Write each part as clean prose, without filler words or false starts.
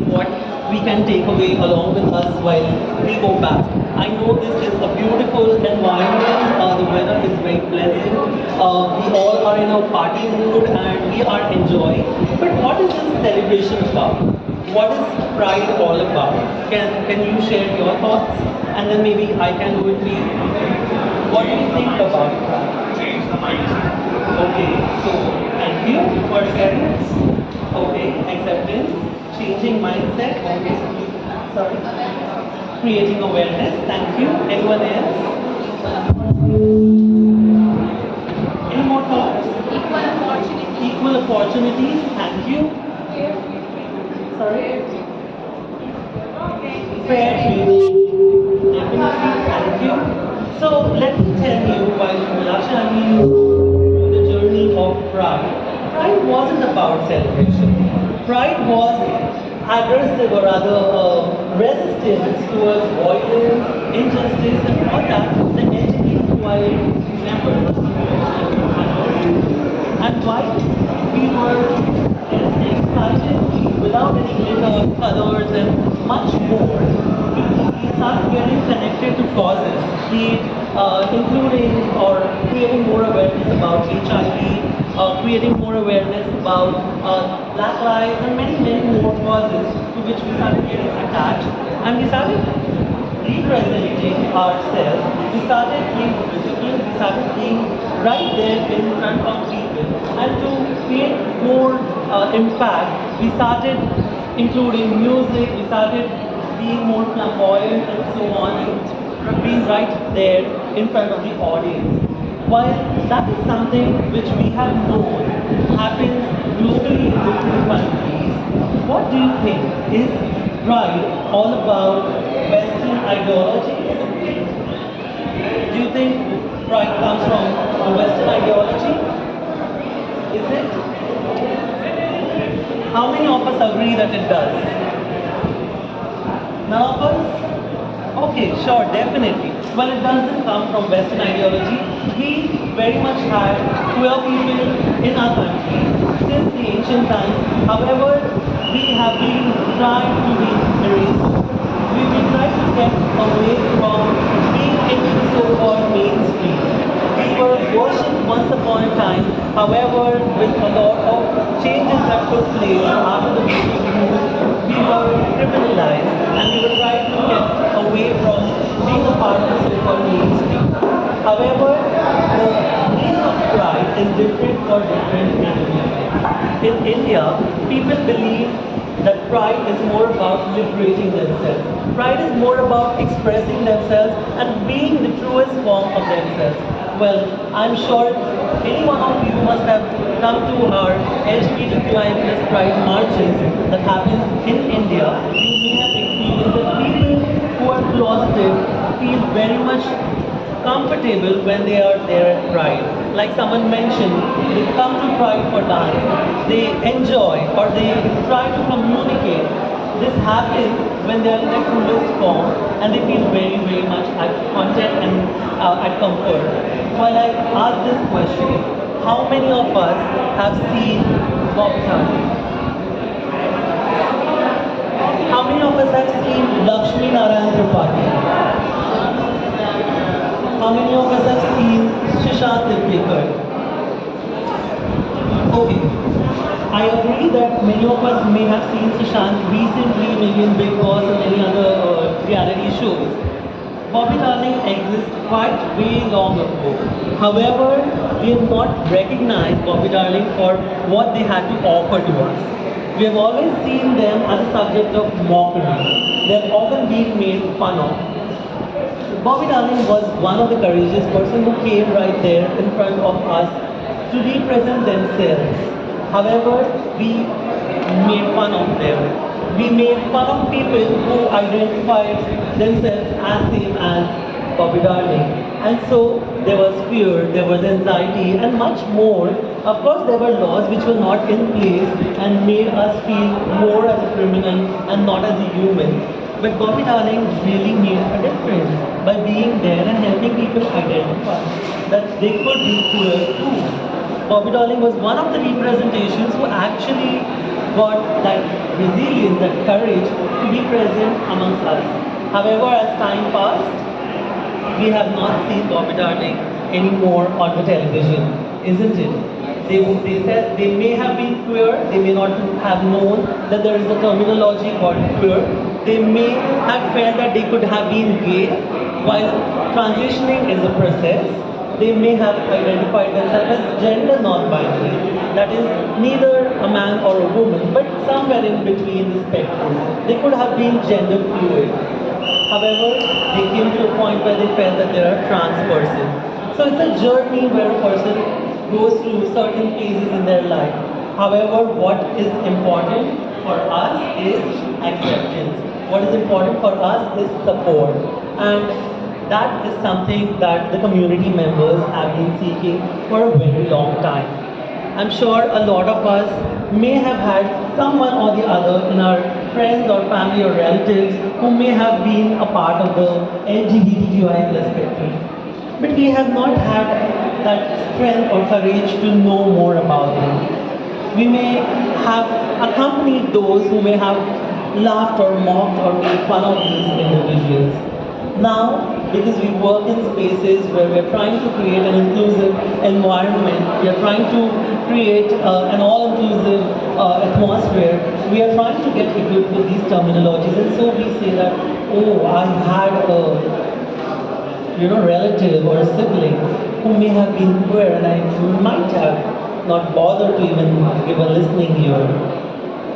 what we can take away along with us while we go back. I know this is a beautiful environment. The weather is very pleasant. We all are in a party mood and we are enjoying. But what is this celebration about? What is Pride all about? Can you share your thoughts? And then maybe I can go with you. What do you think about Pride? Change the mindset. Okay, so thank you for sharing. Okay, acceptance, changing mindset. Okay, sorry. Creating awareness. Thank you. Anyone else? Any more thoughts? Equal opportunity. Equal opportunities. Thank you. Sorry. Fair treatment. Definitely. Thank you. So let me tell you while Mulashani through the journey of Pride. Pride wasn't about celebration. Pride was aggressive or rather resistance towards violence, injustice, and all that the LGBTQI members of the community had. And why we were excited without any glitter, colors, and much more. We started getting connected to causes, be it including or creating more awareness about HIV, creating more awareness about Black lives, and many, many more causes to which we started getting attached. And we started representing ourselves. We started being visible, we started being right there in front of people. And to create more impact, we started including music, we started being more flamboyant and so on, and being right there in front of the audience. While that is something which we have known happens globally in different countries, what do you think? Is Pride all about Western ideology? Do you think Pride comes from a Western ideology? Is it? How many of us agree that it does? None of us? Okay, sure, definitely. Well, it doesn't come from Western ideology. We very much had queer people in our country since the ancient times. However, we have been trying to be erased. We've been trying to get away from being into the so-called mainstream. We were worshipped once upon a time. However, with a lot of changes that took place after the baby boom, we were criminalized and we were trying to get away from being a part of the so-called mainstream. However, the meaning of pride is different for different religions. In India, people believe that pride is more about liberating themselves. Pride is more about expressing themselves and being the truest form of themselves. Well, I'm sure any one of you must have come to our LGBTQI plus pride marches that happens in India. You may have experienced that people who are closeted feel very much comfortable when they are there at Pride. Like someone mentioned, they come to Pride for dance. They enjoy or they try to communicate. This happens when they are in their truest form and they feel very, very much at content and at comfort. While I ask this question, how many of us have seen Bob Marley? How many of us have seen Lakshmi Narayan Tripathi? How many of us have seen Shishant Dilpekar? Okay. I agree that many of us may have seen Shishant recently, maybe in Big Boss or any other reality shows. Bobby Darling exists quite way long ago. However, we have not recognized Bobby Darling for what they had to offer to us. We have always seen them as a subject of mockery. They have often been made fun of. Bobby Darling was one of the courageous person who came right there in front of us to represent themselves. However, we made fun of them. We made fun of people who identified themselves as same as Bobby Darling. And so there was fear, there was anxiety, and much more. Of course, there were laws which were not in place and made us feel more as a criminal and not as a human. But Bobby Darling really made a difference by being there and helping people identify that they could be queer too. Bobby Darling was one of the representations who actually got that resilience, that courage to be present amongst us. However, as time passed, we have not seen Bobby Darling anymore on the television, isn't it? They said they may have been queer, they may not have known that there is a terminology called queer. They may have felt that they could have been gay, while transitioning is a process. They may have identified themselves as gender non-binary, that is neither a man or a woman, but somewhere in between the spectrum. They could have been gender fluid. However, they came to a point where they felt that they are a trans person. So it's a journey where a person goes through certain phases in their life. However, what is important for us is acceptance. What is important for us is support. And that is something that the community members have been seeking for a very long time. I'm sure a lot of us may have had someone or the other in our friends or family or relatives who may have been a part of the LGBTQI plus spectrum. But we have not had that strength or courage to know more about them. We may have accompanied those who may have laughed or mocked or made fun of these individuals. Now, because we work in spaces where we are trying to create an inclusive environment, we are trying to create an all-inclusive atmosphere, we are trying to get equipped with these terminologies, and so we say that, oh, I had a relative or a sibling who may have been queer, and I might have not bothered to even give a listening ear.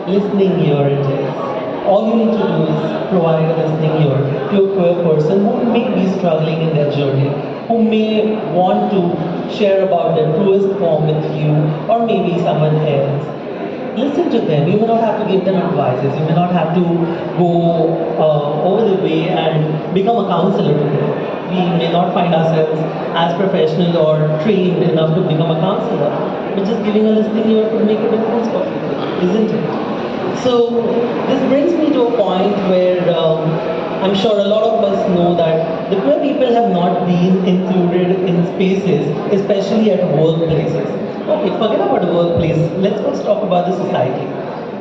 Listening ear it is. All you need to do is provide a listening ear to a queer person who may be struggling in their journey, who may want to share about their truest form with you or maybe someone else. Listen to them. You may not have to give them advices. You may not have to go over the way and become a counselor to them. We may not find ourselves as professional or trained enough to become a counselor. But just giving a listening ear could make a difference for people, isn't it? So this brings me to a point where I'm sure a lot of us know that the queer people have not been included in spaces, especially at workplaces. Okay, forget about the workplace. Let's first talk about the society.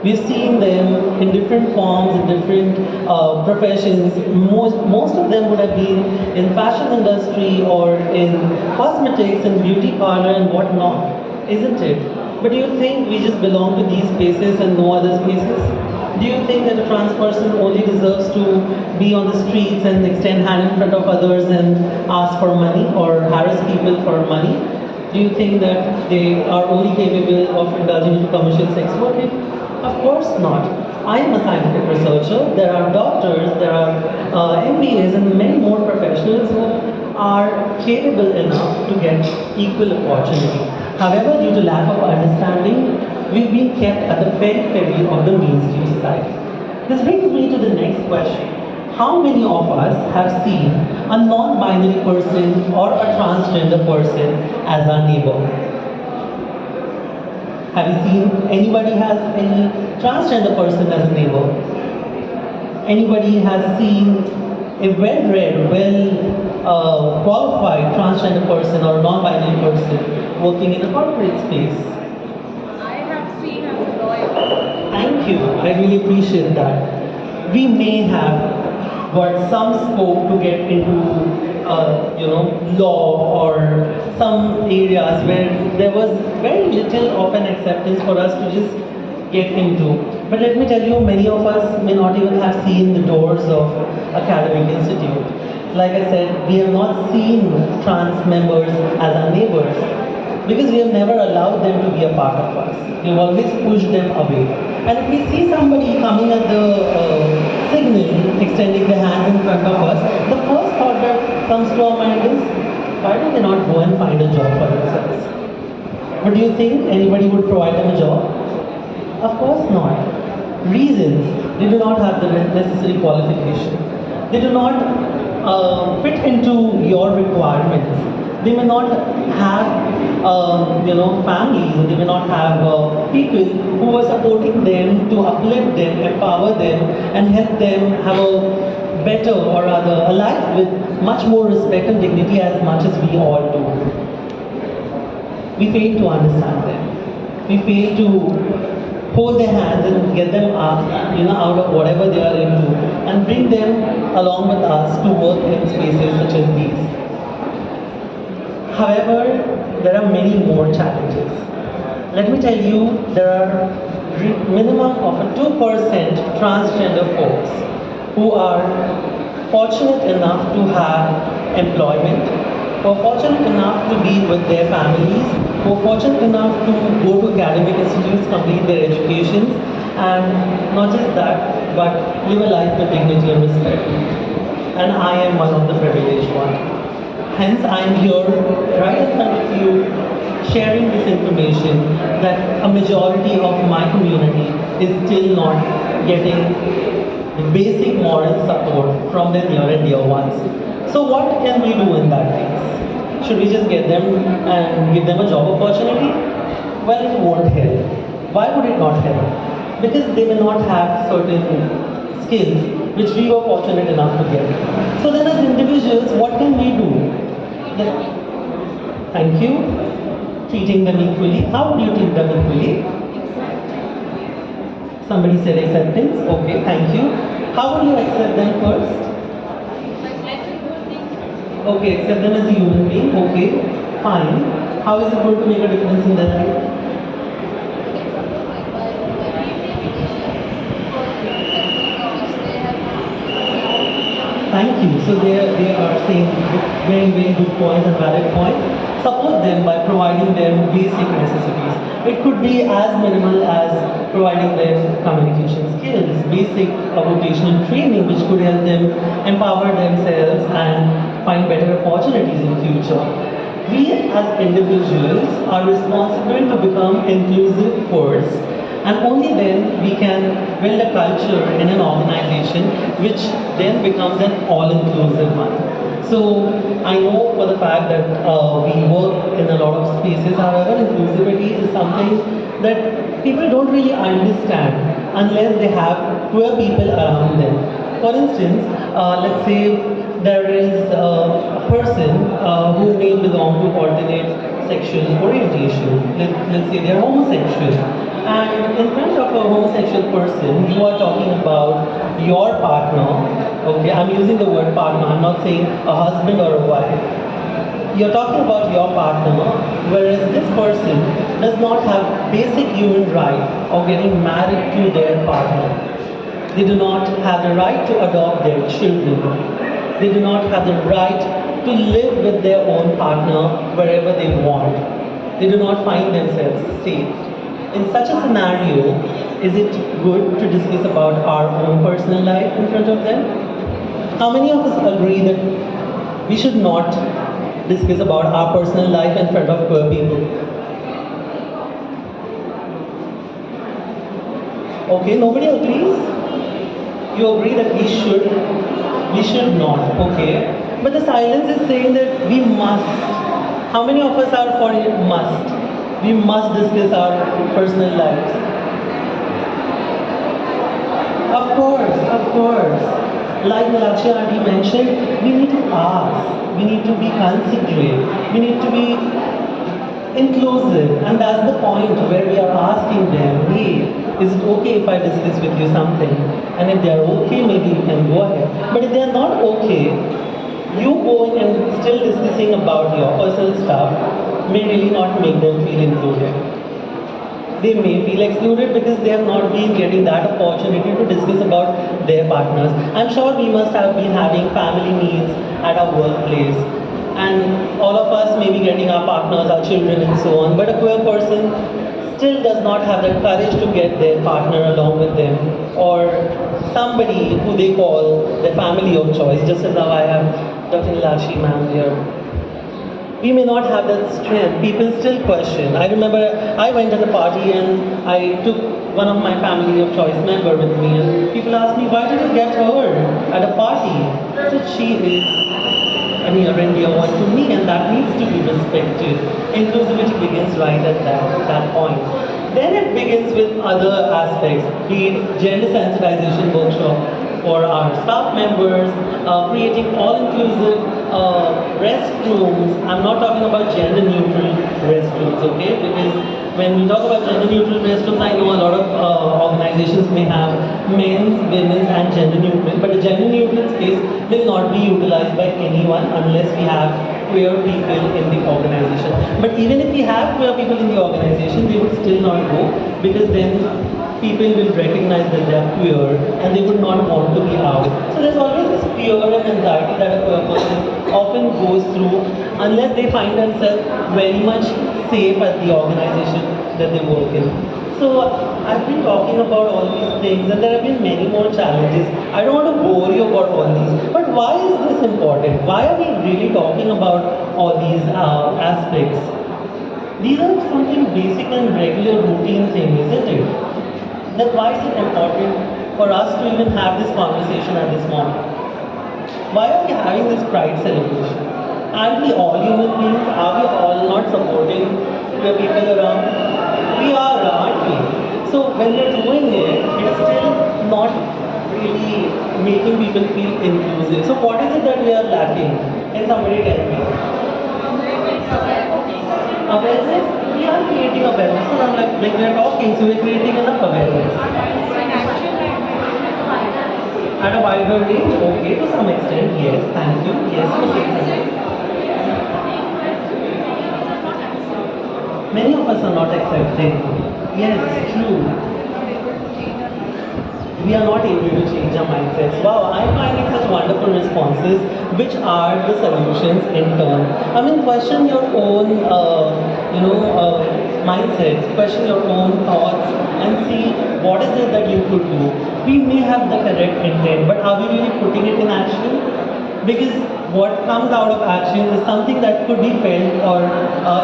We've seen them in different forms, in different professions. Most of them would have been in fashion industry or in cosmetics and beauty parlor and whatnot, isn't it? But do you think we just belong to these spaces and no other spaces? Do you think that a trans person only deserves to be on the streets and extend hand in front of others and ask for money or harass people for money? Do you think that they are only capable of indulging in commercial sex work? Of course not. I am a scientific researcher. There are doctors, there are MBAs and many more professionals who are capable enough to get equal opportunity. However, due to lack of understanding, we've been kept at the periphery of the mainstream society. This brings me to the next question. How many of us have seen a non-binary person or a transgender person as our neighbor? Have you seen anybody has any transgender person as a neighbor? Anybody has seen a well-read, qualified transgender person or non-binary person working in a corporate space? I have seen as a lawyer. Thank you. I really appreciate that. We may have got some scope to get into law or some areas where there was very little of an acceptance for us to just get into. But let me tell you, many of us may not even have seen the doors of academic institute. Like I said, we have not seen trans members as our neighbors because we have never allowed them to be a part of us. We've always pushed them away. And if we see somebody coming at the signal, extending their hands in front of us, the first thought that comes to our mind is, why do they not go and find a job for themselves? But do you think anybody would provide them a job? Of course not. Reasons: they do not have the necessary qualification. They do not fit into your requirements. They may not have, families, or they may not have people who are supporting them to uplift them, empower them, and help them have a better, or rather, a life with much more respect and dignity as much as we all do. We fail to understand them. We fail to hold their hands and get them up, out of whatever they are into, and bring them along with us to work in spaces such as these. However, there are many more challenges. Let me tell you, there are minimum of a 2% transgender folks who are fortunate enough to have employment, who are fortunate enough to be with their families, who are fortunate enough to go to academic institutes, complete their education, and not just that, but live a life with dignity and respect. And I am one of the privileged ones. Hence, I am here right in front of you sharing this information that a majority of my community is still not getting the basic moral support from their near and dear ones. So what can we do in that case? Should we just get them and give them a job opportunity? Well, it won't help. Why would it not help? Because they may not have certain skills which we were fortunate enough to get. So then as individuals, what can we do? Thank you. Treating them equally. How would you treat them equally? Somebody said acceptance. Okay, thank you. How would you accept them first? Okay, accept them as a human being. Okay, fine. How is it going to make a difference in their life? Thank you. So they are saying very, very good points and valid points. Support them by providing them basic necessities. It could be as minimal as providing them communication skills, basic vocational training which could help them empower themselves and find better opportunities in future. We as individuals are responsible to become inclusive first, and only then we can build a culture in an organization which then becomes an all-inclusive one. So I know for the fact that we work in a lot of spaces, however, inclusivity is something that people don't really understand unless they have queer people around them. For instance, let's say there is a person who may belong to alternate sexual orientation. Let's say they're homosexual. And in front of a homosexual person, you are talking about your partner. Okay, I'm using the word partner, I'm not saying a husband or a wife. You're talking about your partner, whereas this person does not have basic human right of getting married to their partner. They do not have the right to adopt their children. They do not have the right to live with their own partner wherever they want. They do not find themselves safe. In such a scenario, is it good to discuss about our own personal life in front of them? How many of us agree that we should not discuss about our personal life in front of queer people? Okay, nobody agrees? You agree that we should not, okay? But the silence is saying that we must. How many of us are for it must? We must discuss our personal lives. Of course, of course. Like Nalakshi Aunty mentioned, we need to ask, we need to be considerate, we need to be inclusive, and that's the point where we are asking them, hey, is it okay if I discuss with you something? And if they are okay, maybe you can go ahead. But if they are not okay, you going and still discussing about your personal stuff may really not make them feel included. They may feel excluded because they have not been getting that opportunity to discuss about their partners. I'm sure we must have been having family needs at our workplace, and all of us may be getting our partners, our children and so on, but a queer person still does not have the courage to get their partner along with them, or somebody who they call their family of choice, just as how I have Dr. Nilashi ma'am here. We may not have that strength. People still question. I remember I went at a party and I took one of my family of choice member with me, and people asked me, why did you get her at a party? I said, she is a near and dear one to me, and that needs to be respected. Inclusivity begins right at that point. Then it begins with other aspects, be it gender sensitization workshop for our staff members, creating all-inclusive restrooms, I'm not talking about gender neutral restrooms, okay? Because when we talk about gender neutral restrooms, I know a lot of organizations may have men's, women's, and gender neutral, but the gender neutral space will not be utilized by anyone unless we have queer people in the organization. But even if we have queer people in the organization, they would still not go because then people will recognize that they are queer and they would not want to be out. So there's always this fear and anxiety that a queer person often goes through unless they find themselves very much safe at the organization that they work in. So I've been talking about all these things and there have been many more challenges. I don't want to bore you about all these, but why is this important? Why are we really talking about all these aspects? These are something basic and regular routine thing, isn't it? Then why is it important for us to even have this conversation at this moment? Why are we having this pride celebration? Aren't we all human beings? Are we all not supporting the people around? We are, aren't we? So when we're doing it, it's still not really making people feel inclusive. So what is it that we are lacking? Can somebody tell me? Awareness? We are creating awareness. So I'm like we're talking, so we're creating enough awareness. At a wider range, okay, to some extent, yes, thank you. Yes, you say something. Many of us are not accepting. Yes, true. We are not able to change our mindsets. Wow, I'm finding such wonderful responses. Which are the solutions in turn? I mean, question your own, mindsets, question your own thoughts, and see what is it that you could do. We may have the correct intent, but are we really putting it in action? Because what comes out of action is something that could be felt or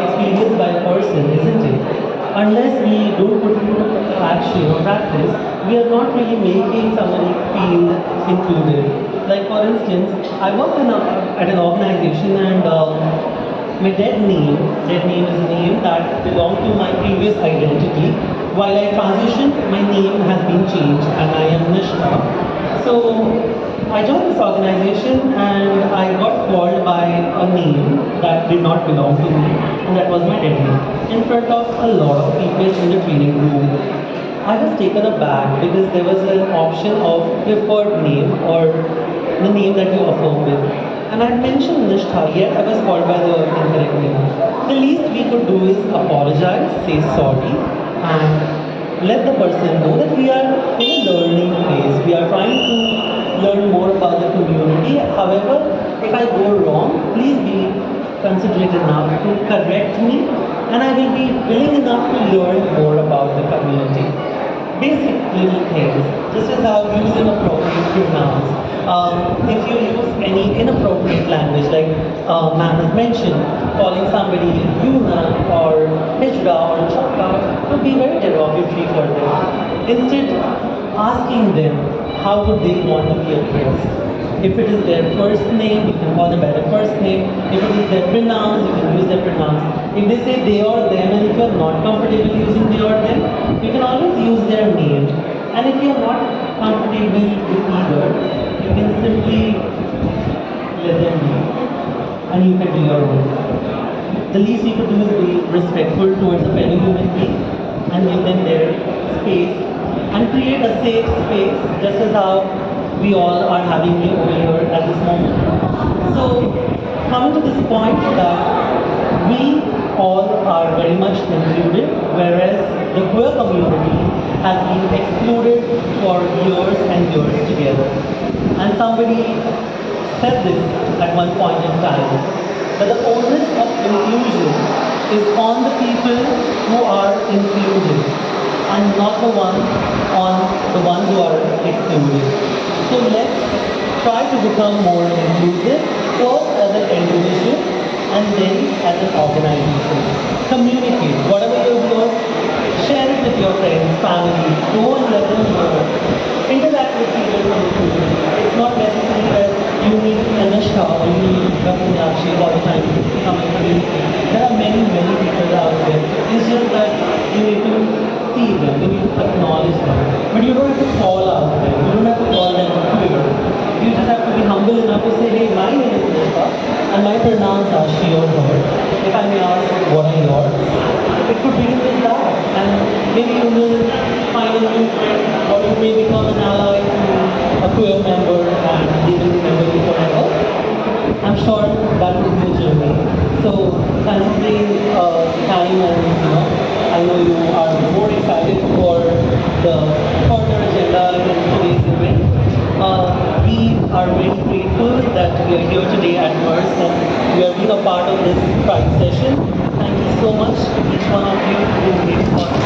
experienced by a person, isn't it? Unless we don't put it into action or practice, we are not really making somebody feel included. Like for instance, I work at an organization and my dead name is a name that belonged to my previous identity. While I transitioned, my name has been changed and I am Nishta. So I joined this organization and I got called by a name that did not belong to me, and that was my dead name, in front of a lot of people in the training room. I was taken aback because there was an option of preferred name or the name that you affirm with. And I mentioned Nishta, yet I was called by the incorrect name. The least we could do is apologize, say sorry, and let the person know that we are in a learning phase. We are trying to learn more about the community. However, if I go wrong, please be considerate enough to correct me and I will be willing enough to learn more about the community. Basic little things, just as how use inappropriate pronouns. If you use any inappropriate language, like ma'am has mentioned, calling somebody Yuna or Hijra or Chokka would be very derogatory for them. Instead, asking them how would they want to be addressed. If it is their first name, you can call them by their first name. If it is their pronouns, you can use their pronouns. If they say they or them, and if you are not comfortable using they or them, you can always use their name. And if you are not comfortable with either, you can simply let them be. And you can do your own. The least you could do is be respectful towards a fellow human being and give them their space and create a safe space, just as how we all are having me over here at this moment. So, coming to this point that we all are very much included, whereas the queer community has been excluded for years and years together. And somebody said this at one point in time, that the onus of inclusion is on the people who are included and not the one on the ones who are excluded. So let's try to become more inclusive, first as an individual and then as an organization. Communicate. Whatever you hear, share it with your friends, family, go and let them know. Interact with people from the community. It's not necessary that you need Anushka or you need Rakunyashi all the time to come and communicate. There are many, many people out there. It's just that you need to see them, you need to acknowledge them. But you don't have to call out them. You don't have to call them queer. You just have to be humble enough to say, hey, my name is Nishta. I pronounce as she or her, if I may ask, what are yours? It could begin with that, and maybe you will find a new friend, or you may become an ally to a queer member, and they will remember you forever. I'm sure that will be a journey. So, considering time and I know you are more excited for the further agenda in today's event. We are very grateful that we are here today at Merce and we are being a part of this Pride session. Thank you so much to each one of you who made it possible.